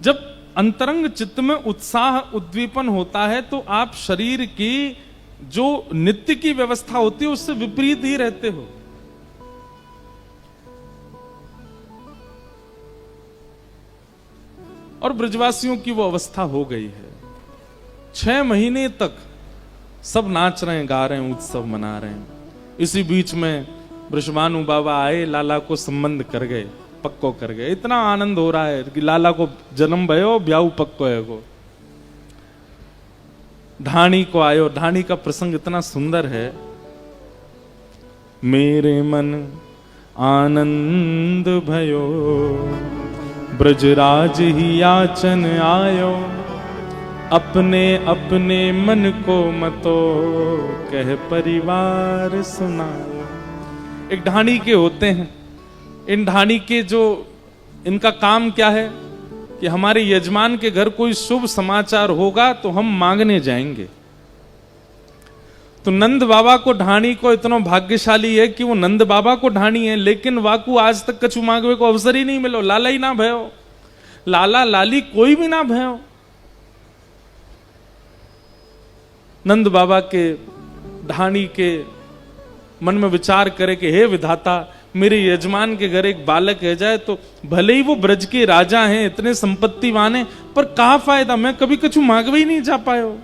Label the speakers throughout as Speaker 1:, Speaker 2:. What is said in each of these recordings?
Speaker 1: जब अंतरंग चित्त में उत्साह उद्दीपन होता है तो आप शरीर की जो नित्य की व्यवस्था होती है उससे विपरीत ही रहते हो। और ब्रजवासियों की वो अवस्था हो गई है। 6 महीने तक सब नाच रहे हैं, गा रहे हैं, उत्सव मना रहे हैं। इसी बीच में वृषभानु बाबा आए, लाला को संबंध कर गए, पक्को कर गए। इतना आनंद हो रहा है कि लाला को जन्म भयो, ब्याऊ पक्को है को। ढाणी को आयो, ढाणी का प्रसंग इतना सुंदर है। मेरे मन आनंद भयो, ब्रजराज ही याचन आयो, अपने अपने मन को मतो, कह परिवार सुनाओ। एक ढाणी के होते हैं, इन ढाणी के जो इनका काम क्या है कि हमारे यजमान के घर कोई शुभ समाचार होगा तो हम मांगने जाएंगे। तो नंद बाबा को ढाणी को इतना भाग्यशाली है कि वो नंद बाबा को ढाणी है, लेकिन वाकू आज तक कछु मांगवे को अवसर ही नहीं मिलो। लाला ही ना भयो, लाला लाली कोई भी ना भयो। नंद बाबा के ढाणी के मन में विचार करे कि हे विधाता, मेरे यजमान के घर एक बालक है जाए तो भले ही वो ब्रज के राजा हैं, इतने संपत्तिवान हैं, पर कहा फायदा, मैं कभी कछु मांगवे ही नहीं जा पायो।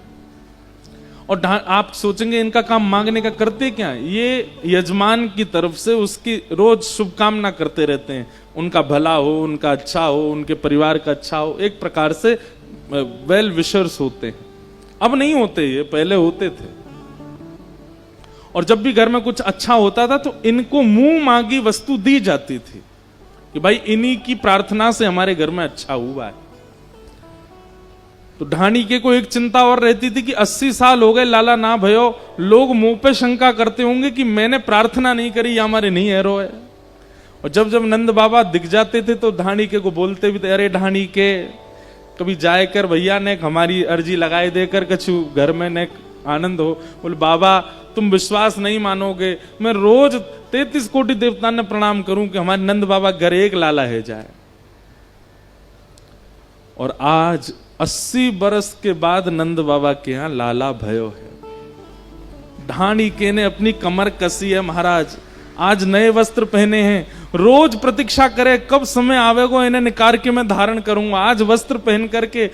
Speaker 1: और आप सोचेंगे इनका काम मांगने का, करते क्या? ये यजमान की तरफ से उसकी रोज शुभकामना करते रहते हैं, उनका भला हो, उनका अच्छा हो, उनके परिवार का अच्छा हो। एक प्रकार से वेल विशर्स होते हैं। अब नहीं होते, ये पहले होते थे। और जब भी घर में कुछ अच्छा होता था तो इनको मुंह मांगी वस्तु दी जाती थी कि भाई इन्हीं की प्रार्थना से हमारे घर में अच्छा हुआ है। तो ढाणी के को एक चिंता और रहती थी कि 80 साल हो गए, लाला ना भयो, लोग मुंह पे शंका करते होंगे कि मैंने प्रार्थना नहीं करी, या हमारे नहीं हैरो है। और जब जब नंद बाबा दिख जाते थे तो ढाणी के को बोलते भी थे, अरे ढाणी के कभी जाए कर भैया ने हमारी अर्जी लगाए देकर कछु घर में ने आनंद हो। बोले बाबा तुम विश्वास नहीं मानोगे, मैं रोज 33 कोटि देवता ने प्रणाम करूं कि हमारे नंद बाबा घर एक लाला है जाए। और आज 80 बरस के बाद नंद बाबा के यहां लाला भयो है। ढाणी के ने अपनी कमर कसी है महाराज, आज नए वस्त्र पहने हैं, रोज प्रतीक्षा करे कब समय आवेगो इन्हें निकाल के मैं धारण करूंगा। आज वस्त्र पहन करके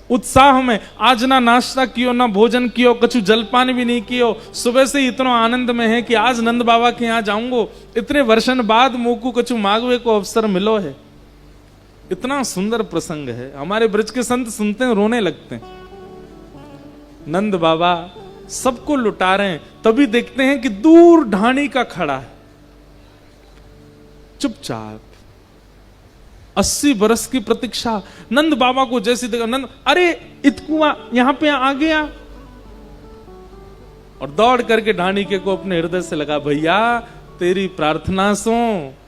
Speaker 1: उत्साह में, आज ना नाश्ता कियो ना भोजन कियो, कछु जलपान भी नहीं कियो, सुबह से इतना आनंद में है कि आज नंद बाबा के यहाँ जाऊंगो, इतने वर्षन बाद मोकू कछु मांगवे को अवसर मिलो है। इतना सुंदर प्रसंग है, हमारे ब्रज के संत सुनते हैं रोने लगते हैं। नंद बाबा सबको लुटा रहे हैं, तभी देखते हैं कि दूर ढाणी का खड़ा है चुपचाप। 80 बरस की प्रतीक्षा। नंद बाबा को जैसे देखा, नंद अरे इतकुआ यहां पे आ गया, और दौड़ करके ढाणी के को अपने हृदय से लगा, भैया तेरी प्रार्थना सो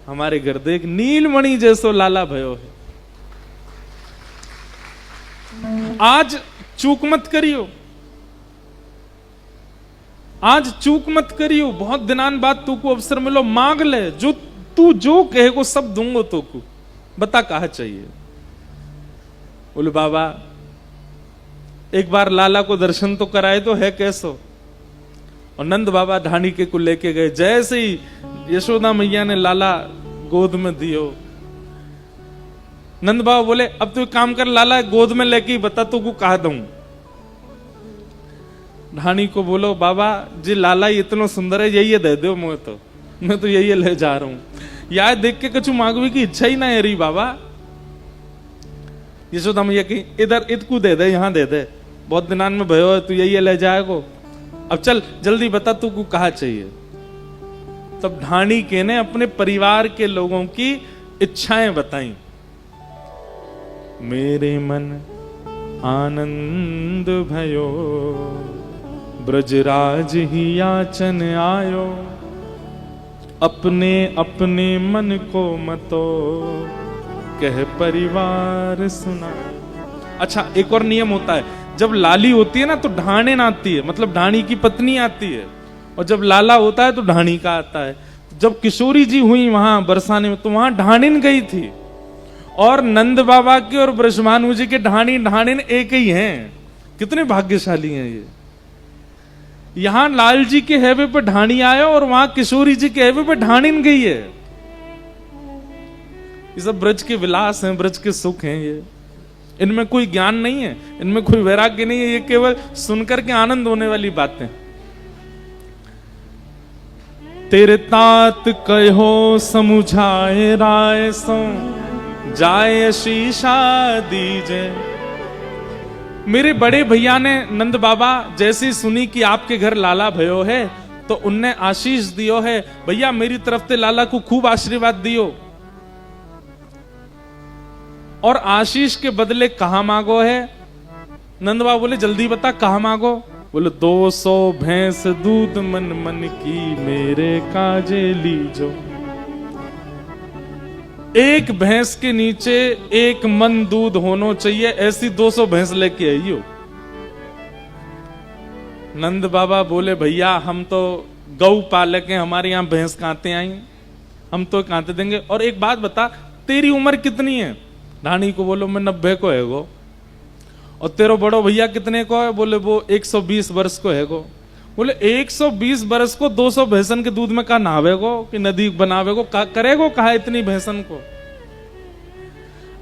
Speaker 1: हमारे घर देख नीलमणि जैसो लाला भयो है। आज चूक मत करियो, आज चूक मत करियो, बहुत दिनान बाद तू को अवसर मिलो, मांग ले, जो तू जो कहे को सब दूंगो तो को, बता कहा चाहिए। बोले बाबा एक बार लाला को दर्शन तो कराए तो है कैसो। और नंद बाबा ढाणी के को लेके गए। जैसे ही यशोदा मैया ने लाला गोद में दियो, नंद बाबा बोले अब तू काम कर, लाला गोद में लेके बता तो को कहा दूं। ढाणी को बोलो बाबा जी लाला इतना सुंदर है, यही दे दो मुझे, तो मैं तो यही ले जा रहा हूं। यार देख के कछु मांगवी की इच्छा ही ना है रही बाबा। यशोदा मैया की इधर इतकू दे दे, यहां दे दे, बहुत दिनान में भयो है, तू यही ले जाएगो, अब चल जल्दी बता तू को कहा चाहिए। तब ढाणी के ने अपने परिवार के लोगों की इच्छाएं बताई। मेरे मन आनंद भयो, ब्रजराज ही याचन आयो, अपने अपने मन को मतो, कह परिवार सुना। अच्छा एक और नियम होता है, जब लाली होती है ना तो ढाणेन आती है, मतलब ढाणी की पत्नी आती है, और जब लाला होता है तो ढाणी का आता है। जब किशोरी जी हुई वहां बरसाने में तो वहां ढाणिन गई थी, और नंद बाबा के और ब्रजभानु जी के ढाणी ढाणिन एक ही हैं। कितने भाग्यशाली हैं ये। यहां लाल जी के हैवे पे ढाणी आया और वहां किशोरी जी के हैवे पे ढाणिन गई है। ये सब ब्रज के विलास हैं, ब्रज के सुख हैं। ये इनमें कोई ज्ञान नहीं है, इनमें कोई वैराग्य नहीं है, ये केवल सुनकर के आनंद होने वाली बातें। तेरे तात कहो समुझाए राय सो जाए शीशा दीजे। मेरे बड़े भैया ने नंद बाबा जैसी सुनी कि आपके घर लाला भयो है तो उनने आशीष दियो है, भैया मेरी तरफ से लाला को खूब आशीर्वाद दियो। और आशीष के बदले कहां मांगो है? नंद बाबा बोले जल्दी बता कहां मांगो? बोले 200 भैंस दूध मन मन की मेरे काजे लीजो। एक भैंस के नीचे एक मन दूध होना चाहिए, ऐसी 200 भैंस लेके आइयो। नंद बाबा बोले भैया हम तो गौ पालक हैं, हमारे यहां भैंस कांते आई, हम तो कांते देंगे। और एक बात बता तेरी उम्र कितनी है? रानी को बोलो मैं 90 को है गो। और तेरो बड़ो भैया कितने को है? बोले वो 120 वर्ष को है गो। बोले 120 वर्ष को 200 भैंसन के दूध में कहा नहावे गो कि नदी बनावे गो, करेगो कहा इतनी भैंसन को?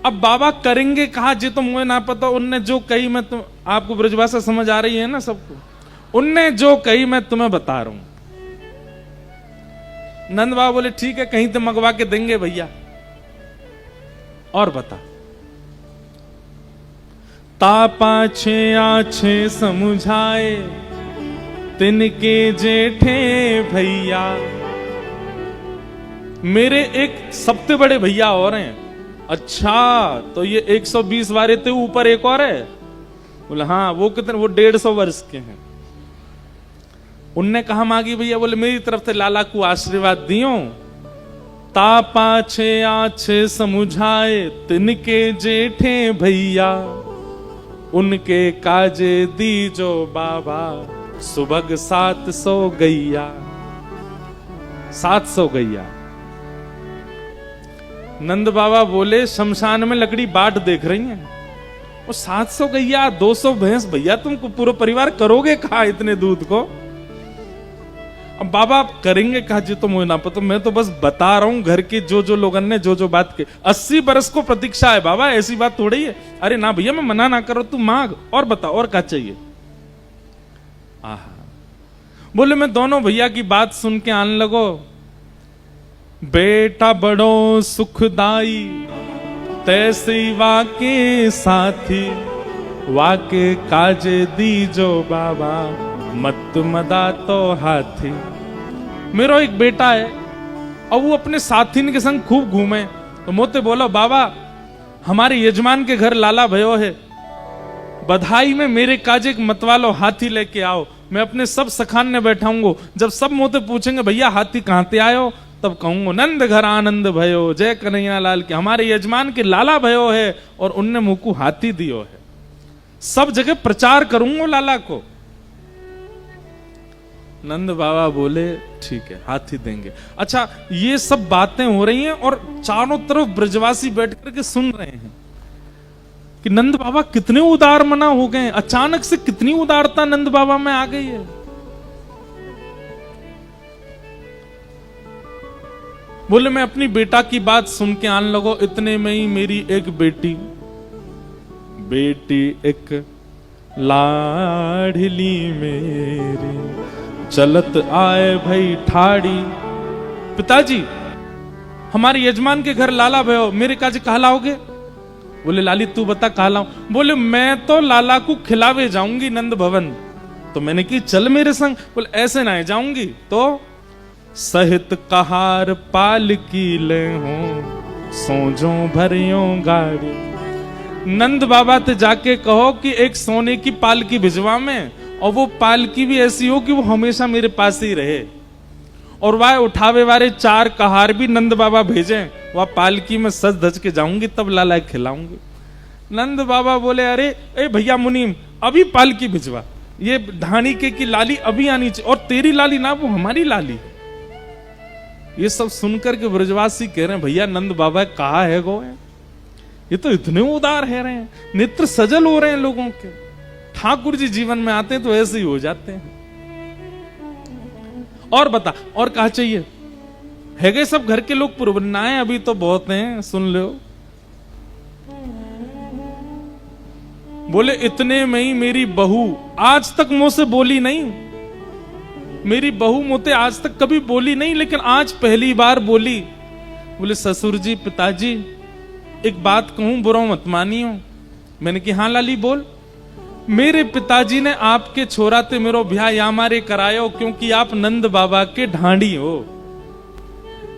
Speaker 1: अब बाबा करेंगे कहा जी तो मुझे ना पता। उनने जो कही मैं तुम आपको ब्रजभाषा समझ आ रही है ना सबको, उनने जो कही मैं तुम्हें बता रहा हूं। नंद बाबा बोले ठीक है कहीं तो मंगवा के देंगे भैया। और बता तापाछे आछे समुझाए तिनके जेठे भैया। मेरे एक सबसे बड़े भैया और हैं। अच्छा तो ये 120 वाले थे, ऊपर एक और है? बोले हाँ वो कितने? वो 150 वर्ष के हैं। उनने कहा मांगी भैया? बोले मेरी तरफ से लाला को आशीर्वाद दियो। तापाछे आछे समुझाए तिनके जेठे भैया, उनके काजे दीजो बाबा सुबह 700 गैया। 700 गैया। नंद बाबा बोले शमशान में लकड़ी बाट देख रही हैं वो 700 गैया 200 भैंस, भैया तुमको पूरा परिवार करोगे कहा इतने दूध को? अब बाबा करेंगे कहा जी तो मुझे ना पता, मैं तो बस बता रहा हूं घर के जो जो लोगों ने जो जो बात की। 80 बरस को प्रतीक्षा है बाबा, ऐसी बात थोड़ी है। अरे ना भैया मैं मना ना करो, तू मांग और बता और क्या चाहिए। आहा बोले मैं दोनों भैया की बात सुन के आने लगो। बेटा बड़ो सुखदाई तैसे वाके साथी, वाके काजे दीजो बाबा मत मदा तो हाथी। मेरा एक बेटा है और वो अपने साथी के संग खूब घूमे तो मोते बोला बाबा हमारे यजमान के घर लाला भयो है, बधाई में मेरे काजे मतवालो हाथी लेके आओ। मैं अपने सब सखान ने बैठाऊंगा। जब सब मोते पूछेंगे भैया हाथी कहां से आयो, तब कहूंगा नंद घर आनंद भयो जय कन्हैया लाल के, हमारे यजमान के लाला भयो है और उनने मुझको हाथी दियो है। सब जगह प्रचार करूंगा लाला को। नंद बाबा बोले ठीक है हाथी देंगे। अच्छा ये सब बातें हो रही हैं और चारों तरफ ब्रजवासी बैठ करके सुन रहे हैं कि नंद बाबा कितने उदार मना हो गए। अचानक से कितनी उदारता नंद बाबा में आ गई है। बोले मैं अपनी बेटा की बात सुन के आने लगो। इतने में ही मेरी एक बेटी एक लाडली मेरी चलत आए भाई ठाड़ी। पिताजी हमारे यजमान के घर लाला भयो, मेरे काजी कहा लाओगे? बोले लाली तू बता कहा लाऊं? बोले मैं तो लाला को खिलावे जाऊंगी नंद भवन। तो मैंने की चल मेरे संग। बोले ऐसे ना जाऊंगी तो सहित कहार पाल की ले हो सोजो भरियो गाड़ी। नंद बाबा ते जाके कहो कि एक सोने की पालकी भिजवा में, और वो पालकी भी ऐसी हो कि वो हमेशा मेरे पास ही रहे, और वह उठावे वाले 4 कहार भी नंद बाबा भेजे। वह पालकी में सज धज के जाऊंगी तब लाला खिलाऊंगी। नंद बाबा बोले अरे ए भैया मुनीम अभी पालकी भिजवा, ये ढाणी के की लाली अभी आनी चाहिए, और तेरी लाली ना वो हमारी लाली। ये सब सुनकर के ब्रजवासी कह रहे हैं भैया नंद बाबा कहा है गो है। ये तो इतने उदार है रहे हैं, नेत्र सजल हो रहे हैं लोगों के। ठाकुर जी जीवन में आते हैं तो ऐसे ही हो जाते हैं। और बता, और कहा चाहिए? है गए सब घर के लोग पुरवन्नाएं अभी तो बहुत हैं, सुन लो। बोले इतने में ही मेरी बहू आज तक मुंह से बोली नहीं, मेरी बहू मुझे आज तक कभी बोली नहीं, लेकिन आज पहली बार बोली। बोले ससुर जी, पिताजी, एक बात कहूं, बुरा मत मानियो। मैंने कि हाँ लाली बोल। मेरे पिताजी ने आपके छोरा ते मेरो ब्याह या मारे करायो क्योंकि आप नंद बाबा के ढांडी हो,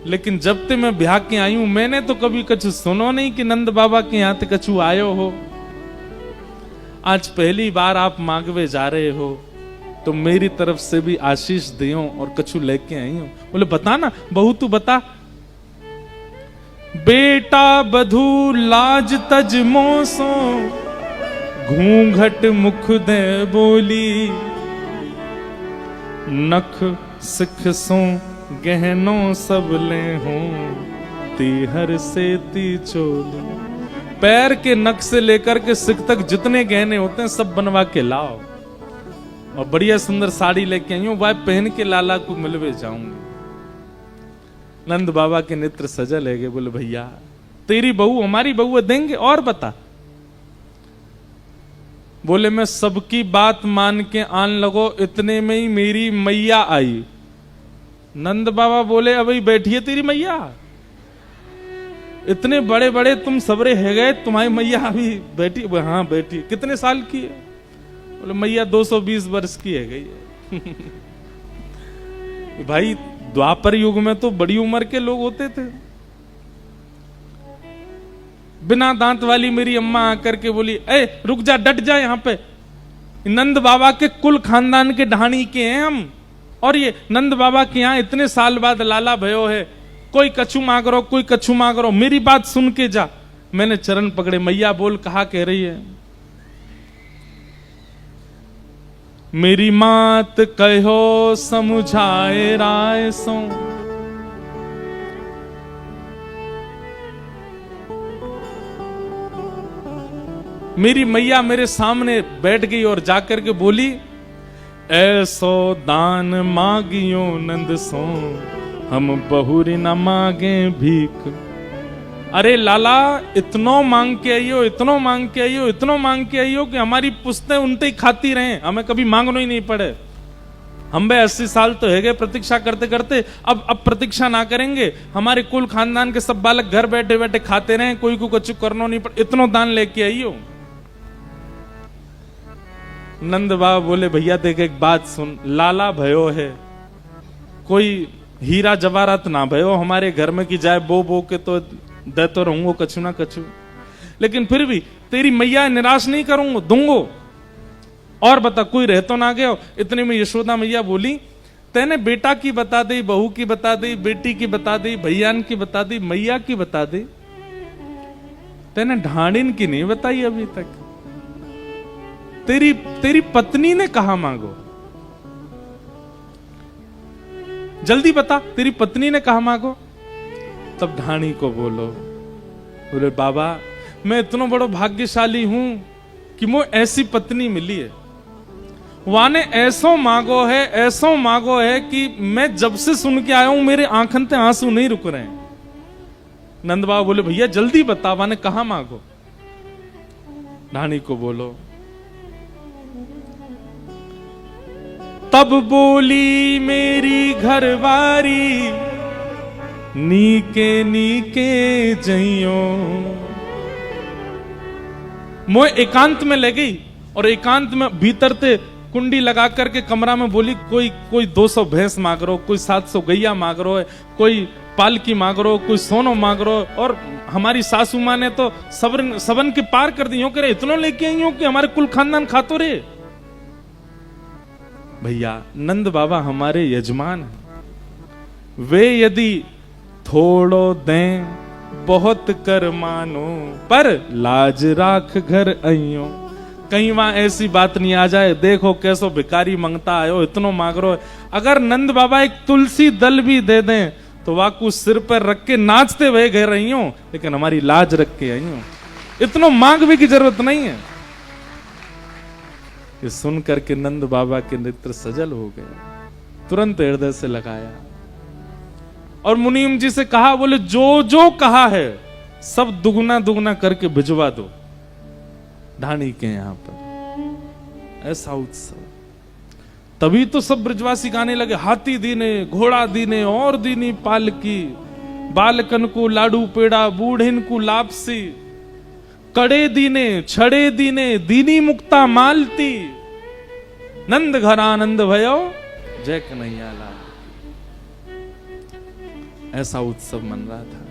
Speaker 1: लेकिन जब ते मैं ब्याह के आई हूं मैंने तो कभी कछु सुनो नहीं कि नंद बाबा के यहां ते कछु आयो हो। आज पहली बार आप मांगवे जा रहे हो तो मेरी तरफ से भी आशीष दियो और कछु लेके आई हूं। बोले बता ना बहू, तू बता। बेटा बधू लाज तज मोसो, घूंघट मुख दे बोली, नख सिख सो गहनों सब ले हो, तीहर से ती चोली। पैर के नख से लेकर के सिख तक जितने गहने होते हैं सब बनवा के लाओ, और बढ़िया सुंदर साड़ी लेके आई हूं, वह पहन के लाला को मिलवे जाऊंगी। नंद बाबा के नेत्र सजल है। बोले भैया तेरी बहू हमारी बहू देंगे, और बता। बोले मैं सबकी बात मान के आन लगो, इतने में ही मेरी मैया आई। नंद बाबा बोले अभी बैठिए तेरी मैया, इतने बड़े बड़े तुम सबरे है गए, तुम्हारी मैया अभी बैठी? हाँ बैठी। कितने साल की है? बोले मैया 220 वर्ष की है गई है। भाई द्वापर युग में तो बड़ी उम्र के लोग होते थे। बिना दांत वाली मेरी अम्मा आकर के बोली, ए रुक जा, डट जा, यहाँ पे नंद बाबा के कुल खानदान के ढाणी के हैं हम, और ये नंद बाबा के यहाँ इतने साल बाद लाला भयो है, कोई कछु मांग रो, कोई कछु मांग रो, मेरी बात सुन के जा। मैंने चरण पकड़े, मैया बोल, कहा कह रही है? मेरी मात कहो समुझाए राय सो, मेरी मैया मेरे सामने बैठ गई और जाकर के बोली, ऐसो दान मांगियो नंद सो, हम बहुरी न मांगे भीख। अरे लाला इतनो मांग के आइयो, इतनो मांग के आइयो, इतनो मांग के आइयो कि हमारी पुश्तें उनते ही खाती रहे, हमें कभी मांगना ही नहीं पड़े। हम बे 80 साल तो है गए प्रतीक्षा करते करते, अब प्रतीक्षा ना करेंगे, हमारे कुल खानदान के सब बालक घर बैठे बैठे खाते रहे, कोई को कुछ करना नहीं पड़े, इतनो दान लेके आइयो। नंद बाबा बोले भैया देख एक बात सुन, लाला भयो है, कोई हीरा जवाहरात ना भयो हमारे घर में की जाए बो बो के तो दे तो रहूंगो कछु ना कछु, लेकिन फिर भी तेरी मैया निराश नहीं करूंगा, दूंगो। और बता कोई रह तो ना गया? इतने में यशोदा मैया बोली, तेने बेटा की बता दी, बहू की बता दी, बेटी की बता दी, भैयान की बता दी, मैया की बता दी, तेने ढांडिन की नहीं बताई अभी तक। तेरी पत्नी ने कहा मांगो, जल्दी बता, तेरी पत्नी ने कहा मांगो। तब ढाणी को बोलो, बोले बाबा मैं इतना बड़ा भाग्यशाली हूं कि मुझे ऐसी पत्नी मिली है, वाने ऐसो मांगो है, ऐसो मांगो है कि मैं जब से सुन के आया हूं मेरे आंखन से आंसू नहीं रुक रहे हैं। नंद बाबा बोले भैया जल्दी बता, वाने कहा मांगो। ढाणी को बोलो। तब बोली मेरी घरवारी, नीके नीके जइयो। मोए एकांत में ले गई और एकांत में भीतर ते कुंडी लगा करके कमरा में बोली, कोई 200 भैंस मांग रो, कोई 700 गैया मांग रो है, कोई पालकी मांग रो, कोई सोनो मांग रो। और हमारी सासू माँ ने तो सबन के पार कर दी, करे इतनो लेके आई हो कि हमारे कुल खानदान खातो रे। भैया नंद बाबा हमारे यजमान हैं, वे यदि थोड़ो दें बहुत कर मानो, पर लाज राख घर आइयो। कहीं वहां ऐसी बात नहीं आ जाए, देखो कैसो भिकारी मंगता आयो, इतनो मांग रो। अगर नंद बाबा एक तुलसी दल भी दे दें तो वाकू सिर पर रख के नाचते हुए घर रही हो, लेकिन हमारी लाज रख के आई हो। इतना मांगने की जरूरत नहीं है। ये सुन करके नंद बाबा के नेत्र सजल हो गए, तुरंत हृदय से लगाया और मुनीम जी से कहा, बोले जो जो कहा है सब दुगना दुगना करके भिजवा दो ढाणी के यहां पर। ऐसा उत्सव। तभी तो सब ब्रजवासी गाने लगे, हाथी दीने घोड़ा दीने और दीनी पालकी, बालकन को लाडू पेड़ा बूढ़िन को लापसी, कड़े दीने छड़े दीने दीनी मुक्ता मालती, नंद घर आनंद भयो जय कन्हैया लाल। ऐसा उत्सव मन रहा था।